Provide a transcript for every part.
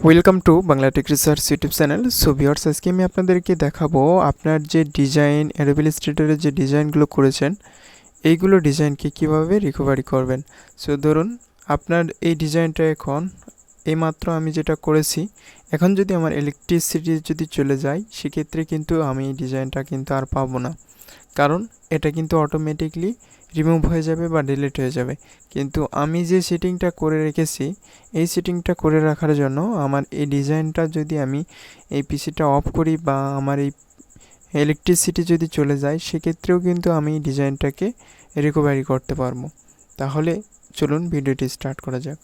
Welcome to Bangla tech research YouTube channel. So viewers, আজকে আমি আপনাদেরকে দেখাবো আপনার যে ডিজাইন অ্যাডোবে ইলাস্ট্রেটরে যে ডিজাইনগুলো করেছেন এইগুলো ডিজাইনকে কিভাবে রিকভারি করবেন। সো ধরুন আপনার এই ডিজাইনটা এখন এইমাত্র আমি যেটা করেছি, এখন যদি আমার ইলেকট্রিসিটি যদি চলে যায় সেক্ষেত্রে কিন্তু আমি এই ডিজাইনটা কিন্তু আর পাবো না, কারণ এটা কিন্তু অটোমেটিকলি রিমুভ হয়ে যাবে বা ডিলিট হয়ে যাবে। কিন্তু আমি যে সেটিংটা করে রেখেছি, এই সেটিংটা করে রাখার জন্য আমার এই ডিজাইনটা যদি আমি এই পিসিটা অফ করি বা আমার এই ইলেকট্রিসিটি যদি চলে যায় সেক্ষেত্রেও কিন্তু আমি ডিজাইনটাকে রিকভারি করতে পারবো। তাহলে চলুন ভিডিওটি স্টার্ট করা যাক।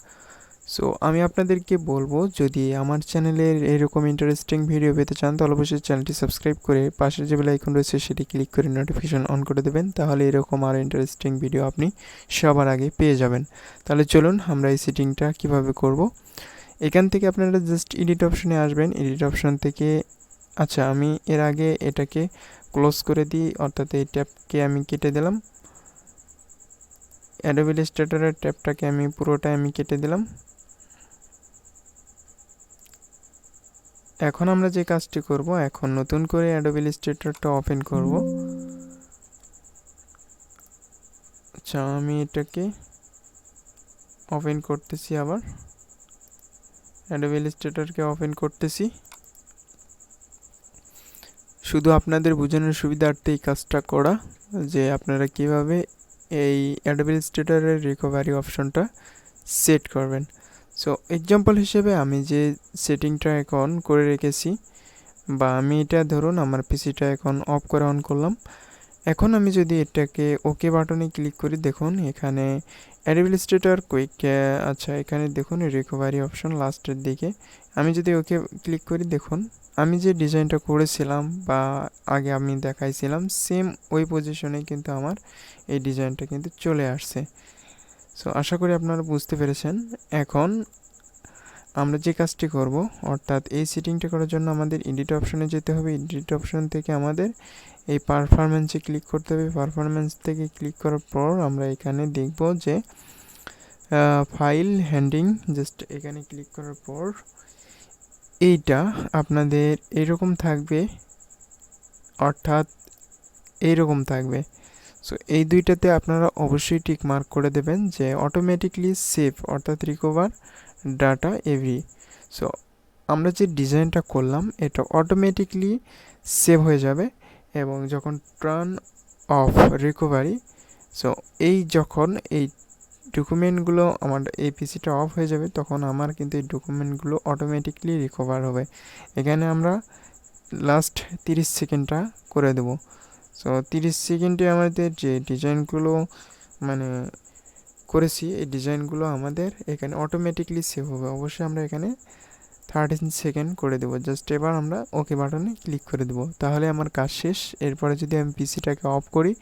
সো আমি আপনাদেরকে বলবো, যদি আমার চ্যানেলের এরকম ইন্টারেস্টিং ভিডিও পেতে চান তাহলে অবশ্যই চ্যানেলটি সাবস্ক্রাইব করে পাশের যে বেল আইকন রয়েছে সেটি ক্লিক করে নোটিফিকেশন অন করে দেবেন, তাহলে এরকম আরও ইন্টারেস্টিং ভিডিও আপনি সবার আগে পেয়ে যাবেন। তাহলে চলুন আমরা এই সেটিংটা কিভাবে করব। এখান থেকে আপনারা জাস্ট এডিট অপশনে আসবেন। এডিট অপশন থেকে আমি এর আগে এটাকে ক্লোজ করে দিই, অর্থাৎ এই ট্যাবকে আমি কেটে দিলাম। অ্যাডোবে ইলাস্ট্রেটরের ট্যাবটাকে আমি পুরোটাই কেটে দিলাম। এখন আমরা যে কাজটি করব, এখন নতুন করে অ্যাডোবে ইলাস্ট্রেটরটা ওপেন করব। আমি এটাকে ওপেন করতেছি, আবার অ্যাডোবে ইলাস্ট্রেটরকে ওপেন করতেছি। শুধু আপনাদের বোঝানোর সুবিধার্থে এই কাজটা করা, যে আপনারা কিভাবে এই অ্যাডোবে ইলাস্ট্রেটরের রিকভারি অপশনটা সেট করবেন। সো এক্সাম্পল হিসেবে আমি যে সেটিংটা এখন করে রেখেছি, বা আমি এটা ধরুন আমার পিসিটা এখন অফ করে অন করলাম। এখন আমি যদি এটাকে ওকে বাটনে ক্লিক করি, দেখুন এখানে অ্যাডোবে ইলাস্ট্রেটর কুইক, এখানে দেখুন রিকভারি অপশন লাস্টের দিকে। আমি যদি ওকে ক্লিক করি, দেখুন আমি যে ডিজাইনটা করেছিলাম বা আগে আমি দেখাইছিলাম সেম ওই পজিশনে কিন্তু আমার এই ডিজাইনটা কিন্তু চলে আসছে। সো আশা করি আপনারা বুঝতে পেরেছেন। এখন আমরা যে কাজটি করব, অর্থাৎ এই সেটিংটা করার জন্য আমাদের এডিট অপশনে যেতে হবে। এডিট অপশন থেকে আমাদের এই পারফরম্যান্সে ক্লিক করতে হবে। পারফরম্যান্স থেকে ক্লিক করার পর আমরা এখানে দেখব যে ফাইল হ্যান্ডিং, জাস্ট এখানে ক্লিক করার পর এইটা আপনাদের এরকম থাকবে, অর্থাৎ এইরকম থাকবে। সো এই দুইটাতে আপনারা অবশ্যই টিক মার্ক করে দেবেন যে অটোমেটিকলি সেভ, অর্থাৎ রিকভার ডাটা এভরি। সো আমরা যে ডিজাইনটা করলাম এটা অটোমেটিকলি সেভ হয়ে যাবে, এবং যখন টার্ন অফ রিকভারি, সো যখন এই ডকুমেন্টগুলো আমার এই পিসিটা অফ হয়ে যাবে তখন আমার কিন্তু এই ডকুমেন্টগুলো অটোমেটিকলি রিকভার হবে। এখানে আমরা লাস্ট 30 সেকেন্ডটা করে দেব। সো 30 সেকেন্ডে আমাদের যে ডিজাইনগুলো করেছি এই ডিজাইনগুলো আমাদের এখানে অটোমেটিকলি সেভ হবে। অবশ্যই আমরা এখানে 13 সেকেন্ড করে দেবো। জাস্ট এবার আমরা ওকে বাটনে ক্লিক করে দেবো, তাহলে আমার কাজ শেষ। এরপরে যদি আমি পিসিটাকে অফ করি,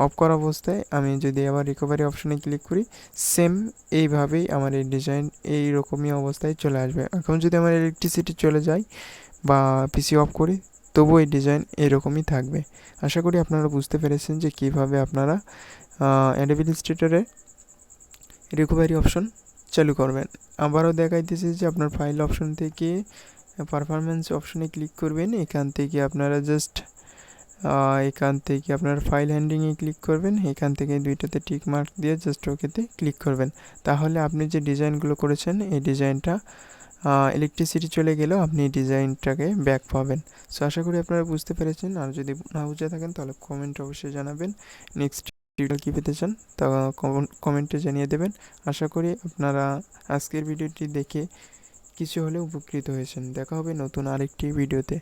অফ করা অবস্থায় আমি যদি আবার রিকভারি অপশনে ক্লিক করি, সেম এইভাবেই আমার এই ডিজাইন এই রকমই অবস্থায় চলে আসবে। এখন যদি আমার ইলেকট্রিসিটি চলে যায় বা পিসি অফ করি, তবুও এই ডিজাইন এরকমই থাকবে। আশা করি আপনারা বুঝতে পেরেছেন যে কীভাবে আপনারা অ্যাডোবে ইলাস্ট্রেটরে রিকভারি অপশন চালু করবেন। আবারও দেখাইতেছি যে আপনার ফাইল অপশন থেকে পারফরম্যান্স অপশনে ক্লিক করবেন। এখান থেকে আপনারা জাস্ট এখান থেকে আপনার ফাইল হ্যান্ডিংয়ে ক্লিক করবেন। এখান থেকে দুইটাতে টিক মার্ক দিয়ে জাস্ট ওকেতে ক্লিক করবেন। তাহলে আপনি যে ডিজাইনগুলো করেছেন এই ডিজাইনটা ইলেকট্রিসিটি চলে গেলেও আপনি এই ডিজাইনটাকে ব্যাক পাবেন। সো আশা করি আপনারা বুঝতে পেরেছেন। আর যদি না বুঝে থাকেন তাহলে কমেন্ট অবশ্যই জানাবেন। নেক্সট টিউটোরিয়াল কী পেতে চান তা কমেন্টে জানিয়ে দেবেন। আশা করি আপনারা আজকের ভিডিওটি দেখে কিছু হলেও উপকৃত হয়েছেন। দেখা হবে নতুন আরেকটি ভিডিওতে।